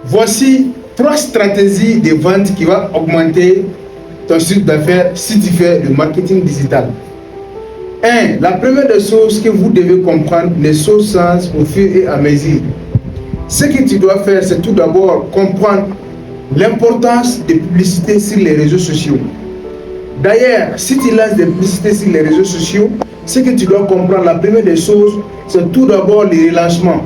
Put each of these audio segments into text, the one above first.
Voici 3 stratégies de vente qui vont augmenter ton chiffre d'affaires si tu fais le marketing digital. 1. La première des choses que vous devez comprendre, les choses changent au fur et à mesure. Ce que tu dois faire, c'est tout d'abord comprendre l'importance des publicités sur les réseaux sociaux. D'ailleurs, si tu lances des publicités sur les réseaux sociaux, ce que tu dois comprendre, la première des choses, c'est tout d'abord les relancements.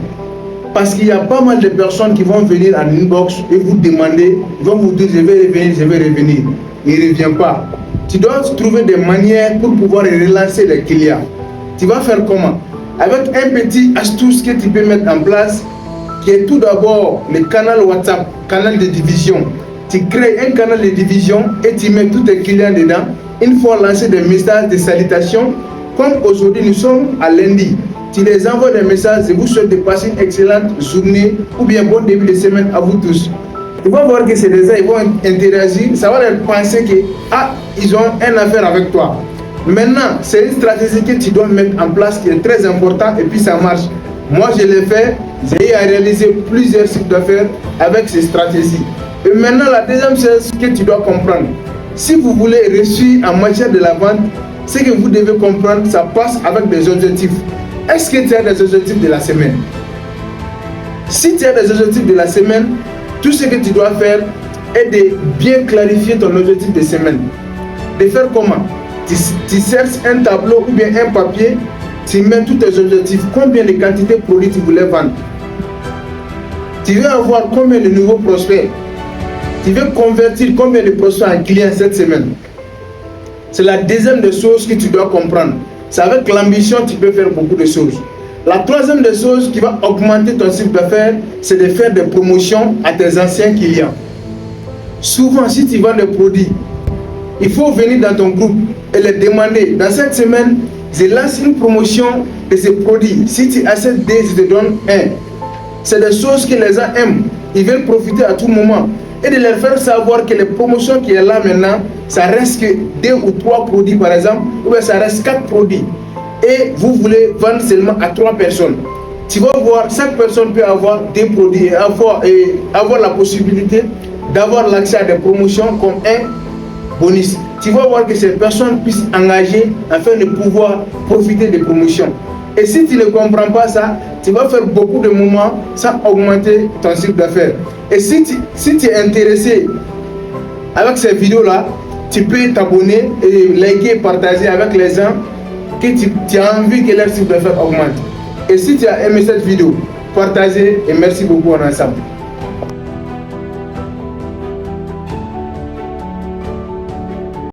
Parce qu'il y a pas mal de personnes qui vont venir en inbox et vous demander, ils vont vous dire je vais revenir, je vais revenir. Il ne revient pas. Tu dois trouver des manières pour pouvoir relancer les clients. Tu vas faire comment? Avec un petit astuce que tu peux mettre en place, qui est tout d'abord le canal WhatsApp, canal de division. Tu crées un canal de division et tu mets tous tes clients dedans. Une fois lancé des messages de salutation, comme aujourd'hui nous sommes à lundi, tu les envoies des messages, je vous souhaite de passer une excellente journée ou bien bon début de semaine à vous tous. Ils vont voir que c'est des gens, ils vont interagir, ça va leur penser que ils ont une affaire avec toi. Maintenant, c'est une stratégie que tu dois mettre en place qui est très importante et puis ça marche. Moi, je l'ai fait, j'ai eu à réaliser plusieurs chiffres d'affaires avec ces stratégies. Et maintenant, la deuxième chose que tu dois comprendre, si vous voulez réussir en matière de la vente, ce que vous devez comprendre, ça passe avec des objectifs. Est-ce que tu as des objectifs de la semaine? Si tu as des objectifs de la semaine, tout ce que tu dois faire est de bien clarifier ton objectif de semaine. De faire comment? Tu cherches un tableau ou bien un papier, tu mets tous tes objectifs, combien de quantités de produits tu voulais vendre. Tu veux avoir combien de nouveaux prospects. Tu veux convertir combien de prospects en clients cette semaine. C'est la deuxième des choses que tu dois comprendre. C'est avec l'ambition que tu peux faire beaucoup de choses. La troisième des choses qui va augmenter ton chiffre d'affaires, c'est de faire des promotions à tes anciens clients. Souvent, si tu vends des produits, il faut venir dans ton groupe et les demander. Dans cette semaine, je lance une promotion de ces produits. Si tu achètes 2, je te donne 1. C'est des choses que les gens aiment. Ils veulent profiter à tout moment. Et de leur faire savoir que les promotions qui est là maintenant, ça reste que 2 ou 3 produits par exemple, ou bien ça reste 4 produits. Et vous voulez vendre seulement à 3 personnes. Tu vas voir, chaque personne peut avoir des produits et avoir la possibilité d'avoir l'accès à des promotions comme un bonus. Tu vas voir que ces personnes puissent engager afin de pouvoir profiter des promotions. Et si tu ne comprends pas ça, tu vas faire beaucoup de moments sans augmenter ton chiffre d'affaires. Et si tu es intéressé avec ces vidéos-là, tu peux t'abonner et liker et partager avec les gens que tu as envie que leur chiffre d'affaires augmente. Et si tu as aimé cette vidéo, partagez et merci beaucoup en ensemble.